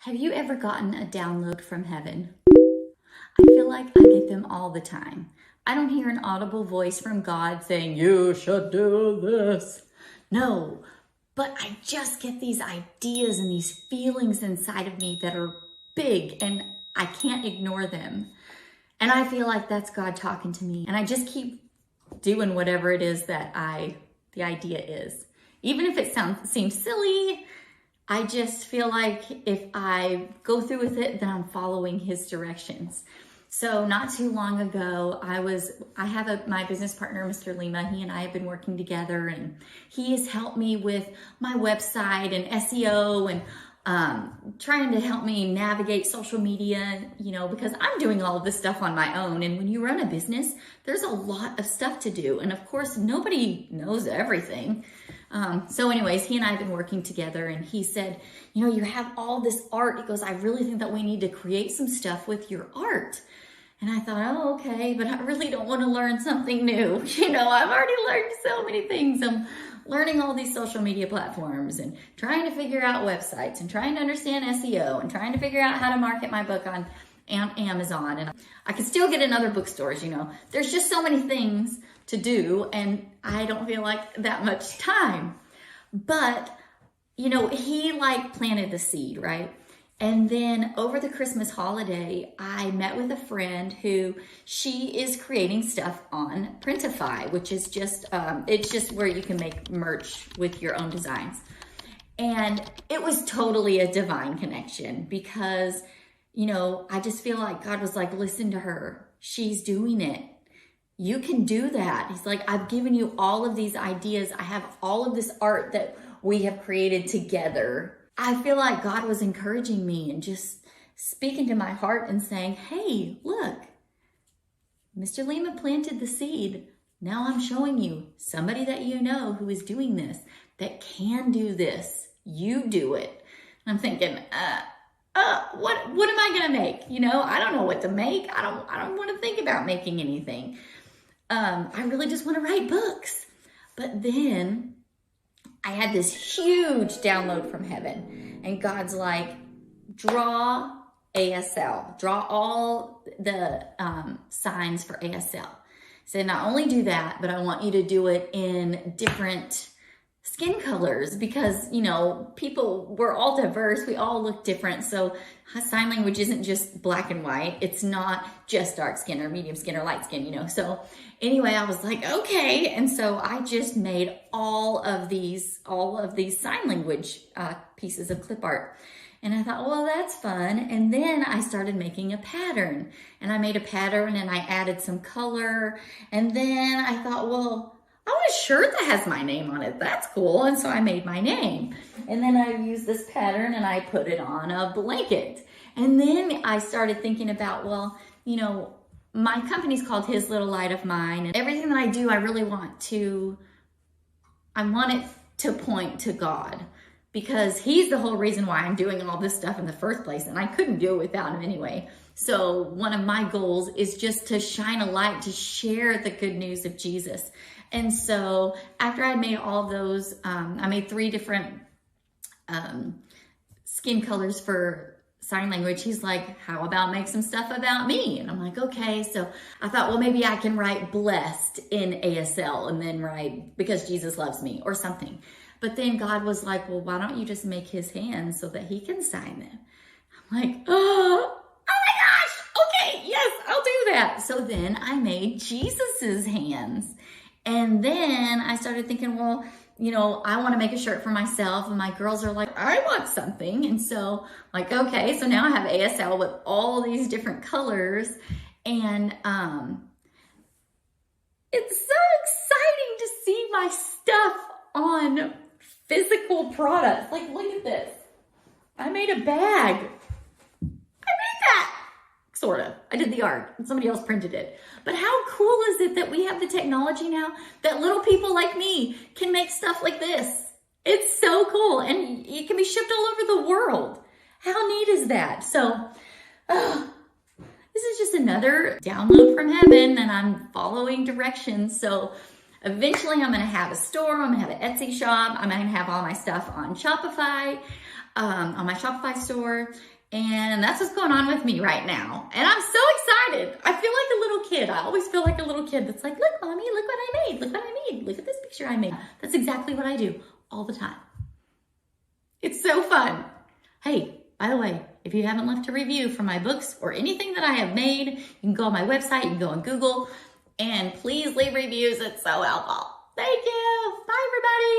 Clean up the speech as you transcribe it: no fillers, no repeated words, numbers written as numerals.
Have you ever gotten a download from heaven? I feel like I get them all the time. I don't hear an audible voice from God saying, you should do this. No, but I just get these ideas and these feelings inside of me that are big and I can't ignore them. And I feel like that's God talking to me. And I just keep doing whatever it is that the idea is. Even if it seems silly, I just feel like if I go through with it, then I'm following his directions. So not too long ago, I have my business partner, Mr. Lima. He and I have been working together, and he has helped me with my website and SEO and trying to help me navigate social media, because I'm doing all of this stuff on my own. And when you run a business, there's a lot of stuff to do. And of course, nobody knows everything. So anyways, he and I have been working together, and he said, you have all this art. He goes, I really think that we need to create some stuff with your art. And I thought, oh, okay, but I really don't want to learn something new. I've already learned so many things. I'm learning all these social media platforms and trying to figure out websites and trying to understand SEO and trying to figure out how to market my book on Amazon. And I could still get in other bookstores, There's just so many things to do, and I don't feel like that much time. But, he planted the seed, right? And then over the Christmas holiday, I met with a friend who she is creating stuff on Printify, which is just, it's just where you can make merch with your own designs. And it was totally a divine connection because, I just feel like God was like, listen to her. She's doing it. You can do that. He's like, I've given you all of these ideas. I have all of this art that we have created together. I feel like God was encouraging me and just speaking to my heart and saying, hey, look, Mr. Lima planted the seed. Now I'm showing you somebody that you know who is doing this, that can do this. You do it. And I'm thinking, what am I going to make? I don't know what to make. I don't want to think about making anything. I really just want to write books. But then I had this huge download from heaven, and God's like, draw ASL, draw all the signs for ASL. So not only do that, but I want you to do it in different skin colors because, we're all diverse. We all look different. So sign language isn't just black and white. It's not just dark skin or medium skin or light skin, So anyway, I was like, okay. And so I just made all of these sign language pieces of clip art. And I thought, well, that's fun. And then I started making a pattern, and I made a pattern and I added some color. And then I thought, well, I want a shirt that has my name on it. That's cool. And so I made my name. And then I used this pattern and I put it on a blanket. And then I started thinking about, well, my company's called His Little Light of Mine. And everything that I do, I really want it to point to God, because he's the whole reason why I'm doing all this stuff in the first place. And I couldn't do it without him anyway. So one of my goals is just to shine a light, to share the good news of Jesus. And so after I made all those, I made 3 different skin colors for sign language. He's like, how about make some stuff about me? And I'm like, okay. So I thought, well, maybe I can write blessed in ASL and then write because Jesus loves me or something. But then God was like, well, why don't you just make his hands so that he can sign them? I'm like, oh my gosh. Okay. Yes, I'll do that. So then I made Jesus's hands. And then I started thinking, well, I want to make a shirt for myself. And my girls are like, I want something. And so like, okay, so now I have ASL with all these different colors. And it's so exciting to see my stuff on physical products. Like, look at this. I made a bag. Sort of. I did the art and somebody else printed it. But how cool is it that we have the technology now that little people like me can make stuff like this? It's so cool. And it can be shipped all over the world. How neat is that? So this is just another download from heaven, and I'm following directions. So eventually I'm going to have a store. I'm going to have an Etsy shop. I'm going to have all my stuff on Shopify. on my Shopify store. And that's what's going on with me right now. And I'm so excited. I feel like a little kid. I always feel like a little kid that's like, look, mommy, look what I made. Look what I made. Look at this picture I made. That's exactly what I do all the time. It's so fun. Hey, by the way, if you haven't left a review for my books or anything that I have made, you can go on my website, you can go on Google, and please leave reviews. It's so helpful. Thank you. Bye, everybody.